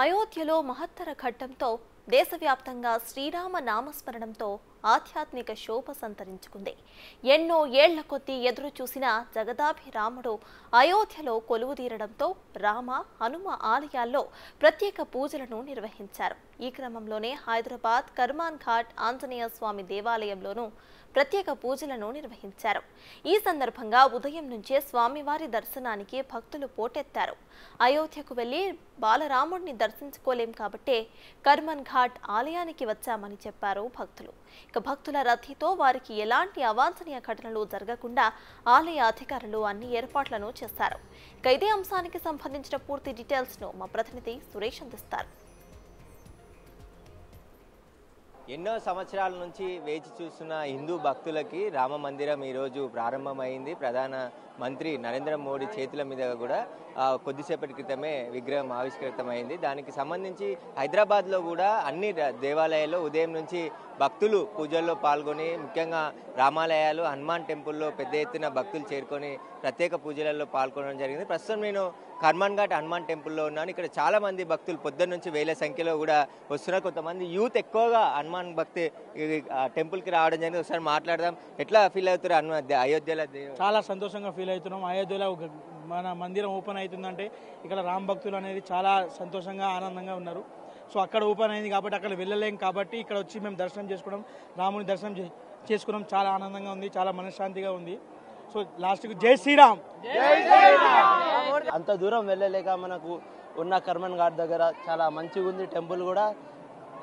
అయోధ్యలో మహత్తర ఘట్టంతో దేశవ్యాప్తంగా శ్రీరామ నామస్మరణంతో ఆధ్యాత్మిక శోభ సంతరించుకుంది. ఎన్నో ఏళ్ల కొద్దీ ఎదురు చూసిన జగదాభిరాముడు అయోధ్యలో కొలువుదీరడంతో రామ, హనుమ ఆలయాల్లో ప్రత్యేక పూజలను నిర్వహించారు. ఈ క్రమంలోనే హైదరాబాద్ కర్మాన్ ఘాట్ ఆంజనేయ స్వామి దేవాలయంలోనూ ప్రత్యేక పూజలను నిర్వహించారు. ఈ సందర్భంగా ఉదయం నుంచే స్వామివారి దర్శనానికి భక్తులు పోటెత్తారు. అయోధ్యకు వెళ్లి బాలరాముడిని దర్శించుకోలేం కాబట్టే కర్మన్ ఘాట్ ఆలయానికి వచ్చామని చెప్పారు భక్తులు. ఇక భక్తుల రద్దీతో వారికి ఎలాంటి అవాంఛనీయ ఘటనలు జరగకుండా ఆలయ అధికారులు అన్ని ఏర్పాట్లను చేశారు. ఇక ఇదే అంశానికి సంబంధించిన పూర్తి డీటెయిల్స్ ను మా ప్రతినిధి సురేష్ అందిస్తారు. ఎన్నో సంవత్సరాల నుంచి వేచి చూస్తున్న హిందూ భక్తులకి రామ మందిరం ఈరోజు ప్రారంభమైంది. ప్రధాన మంత్రి నరేంద్ర మోడీ చేతుల మీద కూడా కొద్దిసేపటి క్రితమే విగ్రహం ఆవిష్కృతమైంది. దానికి సంబంధించి హైదరాబాద్లో కూడా అన్ని దేవాలయాల్లో ఉదయం నుంచి భక్తులు పూజల్లో పాల్గొని, ముఖ్యంగా రామాలయాలు, హనుమాన్ టెంపుల్లో పెద్ద ఎత్తున భక్తులు చేరుకొని ప్రత్యేక పూజలలో పాల్గొనడం జరిగింది. ప్రస్తుతం నేను కర్మాన్ ఘాట్ హనుమాన్ టెంపుల్లో ఉన్నాను. ఇక్కడ చాలా మంది భక్తులు పొద్దున్న నుంచి వేల సంఖ్యలో కూడా వస్తున్నారు. కొంతమంది యూత్ ఎక్కువగా హనుమాన్ భక్తి టెంపుల్కి రావడం జరిగింది. ఒకసారి మాట్లాడదాం. ఎట్లా ఫీల్ అవుతారు అయోధ్యలో? చాలా సంతోషంగా ఫీల్ అవుతున్నాం. అయోధ్యలో మన మందిరం ఓపెన్ అవుతుందంటే ఇక్కడ రామ్ భక్తులు అనేది చాలా సంతోషంగా ఆనందంగా ఉన్నారు. సో అక్కడ ఓపెన్ అయింది కాబట్టి అక్కడ వెళ్ళలేం కాబట్టి ఇక్కడ వచ్చి మేము దర్శనం చేసుకోవడం, రాముని దర్శనం చేసుకున్నాం. చాలా ఆనందంగా ఉంది, చాలా మనశ్శాంతిగా ఉంది. సో లాస్ట్కి జై శ్రీరామ్. అంత దూరం వెళ్ళలేక మనకు ఉన్న కర్మన్ ఘాట్ దగ్గర చాలా మంచిగా ఉంది. టెంపుల్ కూడా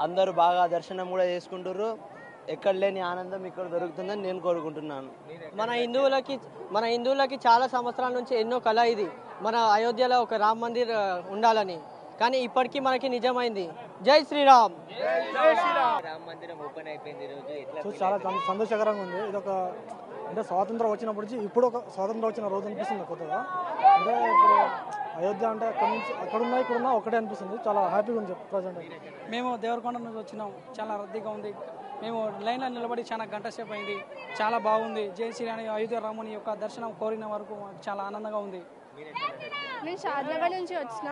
అందరూ బాగా దర్శనం కూడా చేసుకుంటారు. ఎక్కడ లేని ఆనందం ఇక్కడ దొరుకుతుందని నేను కోరుకుంటున్నాను. మన హిందువులకి చాలా సంవత్సరాల నుంచి ఎన్నో కళ ఇది, మన అయోధ్యలో ఒక రామ్ మందిర్ ఉండాలని. కానీ ఇప్పటికీ మనకి నిజమైంది. జై శ్రీరామ్. రామ మందిరం ఓపెన్ అయిపోయింది ఈరోజు. సో చాలా సంతోషకరంగా ఉంది. ఇది ఒక అంటే స్వాతంత్రం వచ్చినప్పటి నుంచి ఇప్పుడు ఒక స్వాతంత్రం వచ్చిన రోజు అనిపిస్తుంది కొత్తగా. అంటే ఇప్పుడు అయోధ్య అంటే అక్కడ నుంచి అక్కడున్నా ఇక్కడున్నా ఒకటే అనిపిస్తుంది. చాలా హ్యాపీగా ఉంది ప్రజెంట్. మేము దేవరకొండ నుంచి వచ్చినాం. చాలా రద్దీగా ఉంది. మేము లైన్లో నిలబడి చాలా గంట సేపు అయింది. చాలా బాగుంది. జై శ్రీరామ్ అయోధ్య రాముని యొక్క దర్శనం కోరిన వరకు మాకు చాలా ఆనందంగా ఉంది. मैं शादनगर से వచ్చిన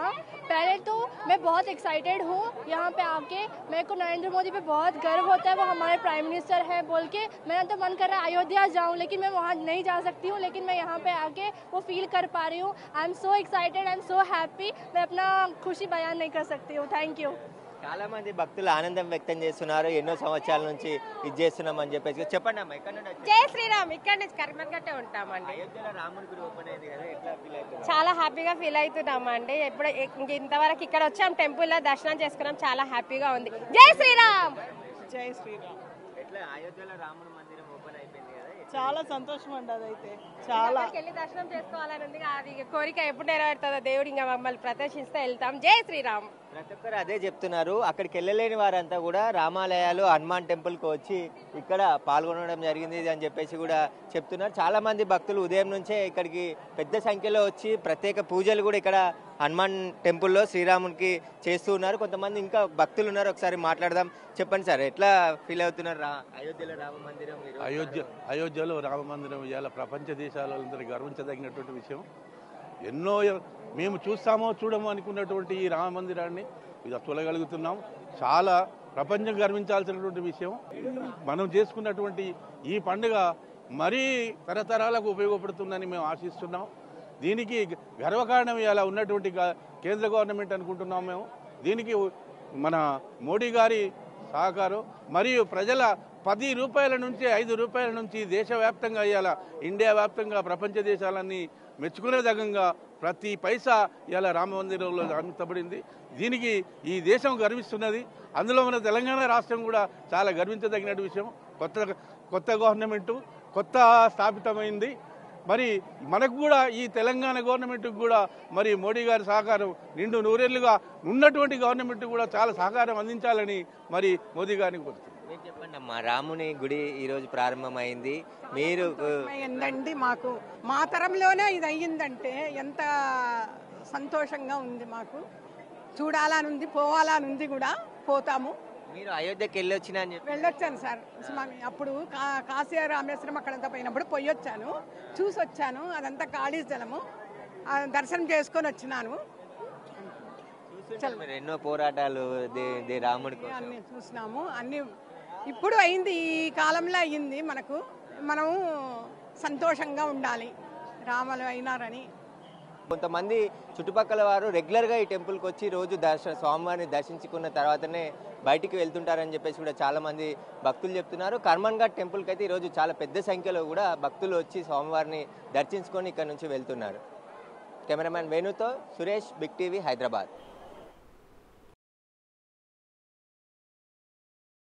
पहले तो मैं बहुत एक्साइटेड हूँ यहाँ पे आके. मेरे को नरेंद्र मोदी पे बहुत गर्व होता है, वो हमारे प्राइम मिनिस्टर हैं बोल के. मेरा तो मन कर रहा है अयोध्या जाऊँ, लेकिन मैं वहाँ नहीं जा सकती हूँ. लेकिन मैं यहाँ पे आके वो फील कर पा रही हूँ. I am so excited, I am so happy. मैं अपना खुशी बयान नहीं कर सकती हूँ. Thank you. చాలా మంది భక్తులు ఆనందం వ్యక్తం చేస్తున్నారు. ఎన్నో సంవత్సరాల నుంచి ఇది చేస్తున్నాం అని చెప్పేసి. చెప్పండి అమ్మా, ఎక్కడ నుండి? జై శ్రీరామ్. ఇక్కడ నుంచి కర్మన్ ఘాటే ఉంటామండి. అయోధ్యలో రాముని గుడి ఓపెన్ అయింది కదా, ఎట్లా ఫీల్ అవుతుంది? చాలా హ్యాపీగా ఫీల్ అవుతున్నామండి. ఎప్పుడు ఇంతవరకు ఇక్కడ వచ్చాం, టెంపుల్లో దర్శనం చేసుకున్నాం. చాలా హ్యాపీగా ఉంది. జై శ్రీరామ్. జై శ్రీరామ్. ఎట్లా అయోధ్యలో రాముని మందిరం ఓపెన్ అయిపోయింది కదా, చాలా సంతోషం అండి. అదైతే చాలా వెళ్ళి దర్శనం చేసుకోవాలని ఉంది. అది కోరిక ఎప్పుడు నెరవేరుతుందో దేవుడు ఇంకా మమ్మల్ని ప్రదర్శిస్తే వెళ్తాం. జై శ్రీరామ్. ప్రతి ఒక్కరు అదే చెప్తున్నారు. అక్కడికి వెళ్ళలేని వారంతా కూడా రామాలయాలు, హనుమాన్ టెంపుల్కి వచ్చి ఇక్కడ పాల్గొనడం జరిగింది అని చెప్పేసి కూడా చెప్తున్నారు. చాలా మంది భక్తులు ఉదయం నుంచే ఇక్కడికి పెద్ద సంఖ్యలో వచ్చి ప్రత్యేక పూజలు కూడా ఇక్కడ హనుమాన్ టెంపుల్లో శ్రీరామునికి చేస్తూ ఉన్నారు. కొంతమంది ఇంకా భక్తులు ఉన్నారు, ఒకసారి మాట్లాడదాం. చెప్పండి సార్, ఎట్లా ఫీల్ అవుతున్నారు అయోధ్యలో రామ మందిరం? అయోధ్యలో రామ మందిరం ఇవాళ ప్రపంచ దేశాలందరూ గర్వించదగినటువంటి విషయం. ఎన్నో మేము చూస్తామో చూడమో అనుకున్నటువంటి ఈ రామ మందిరాన్ని ఇది చూడగలుగుతున్నాం. చాలా ప్రపంచం గర్వించాల్సినటువంటి విషయం. మనం చేసుకున్నటువంటి ఈ పండుగ మరీ తరతరాలకు ఉపయోగపడుతుందని మేము ఆశిస్తున్నాం. దీనికి గర్వకారణం ఇలా ఉన్నటువంటి కేంద్ర గవర్నమెంట్ అనుకుంటున్నాం మేము. దీనికి మన మోడీ గారి సహకారం మరియు ప్రజల 10 రూపాయల నుంచి 5 రూపాయల నుంచి దేశవ్యాప్తంగా ఇవాళ ఇండియా వ్యాప్తంగా ప్రపంచ దేశాలన్నీ మెచ్చుకునేదగంగా ప్రతి పైసా ఇలా రామ మందిరంలో అమితబడింది. దీనికి ఈ దేశం గర్విస్తున్నది. అందులో మన తెలంగాణ రాష్ట్రం కూడా చాలా గర్వించదగిన విషయం. కొత్త గవర్నమెంటు కొత్త స్థాపితమైంది. మరి మనకు కూడా ఈ తెలంగాణ గవర్నమెంట్కి కూడా మరి మోడీ గారి సహకారం నిండు నూరేళ్లుగా ఉన్నటువంటి గవర్నమెంట్ కూడా చాలా సహకారం అందించాలని మరి మోదీ గారిని కోరుతున్నాను. చెప్పండి అమ్మా, రాముని గుడి ఈ రోజు ప్రారంభమైంది. మీరు ఏంటండి మాకు మా తరంలోనే ఇది అయ్యిందంటే ఎంత సంతోషంగా ఉంది. మాకు చూడాలని ఉంది, పోవాలని ఉంది కూడా. పోతాము. మీరు అయోధ్యకి వెళ్ళొచ్చాను సార్. అప్పుడు కాశీ రామేశ్వరం అక్కడంతా పోయినప్పుడు పోయొచ్చాను, చూసొచ్చాను. అదంతా ఖాళీ స్థలము, దర్శనం చేసుకొని వచ్చినాను. చూస్తుంటారు మీరు ఎన్నో పోరాటాలు రాముడి కోసం. అన్ని చూసినాము, అన్ని ఇప్పుడు అయింది, ఈ కాలంలో అయ్యింది. మనం సంతోషంగా ఉండాలి, రాములు అయినారని. కొంతమంది చుట్టుపక్కల వారు రెగ్యులర్గా ఈ టెంపుల్కి వచ్చి రోజు స్వామివారిని దర్శించుకున్న తర్వాతనే బయటికి వెళ్తుంటారని చెప్పేసి కూడా చాలా మంది భక్తులు చెప్తున్నారు. కర్మన్ ఘాట్ టెంపుల్కి అయితే ఈరోజు చాలా పెద్ద సంఖ్యలో కూడా భక్తులు వచ్చి స్వామివారిని దర్శించుకొని ఇక్కడ నుంచి వెళ్తున్నారు. కెమెరామ్యాన్ వేణుతో సురేష్, బిగ్ టీవీ, హైదరాబాద్.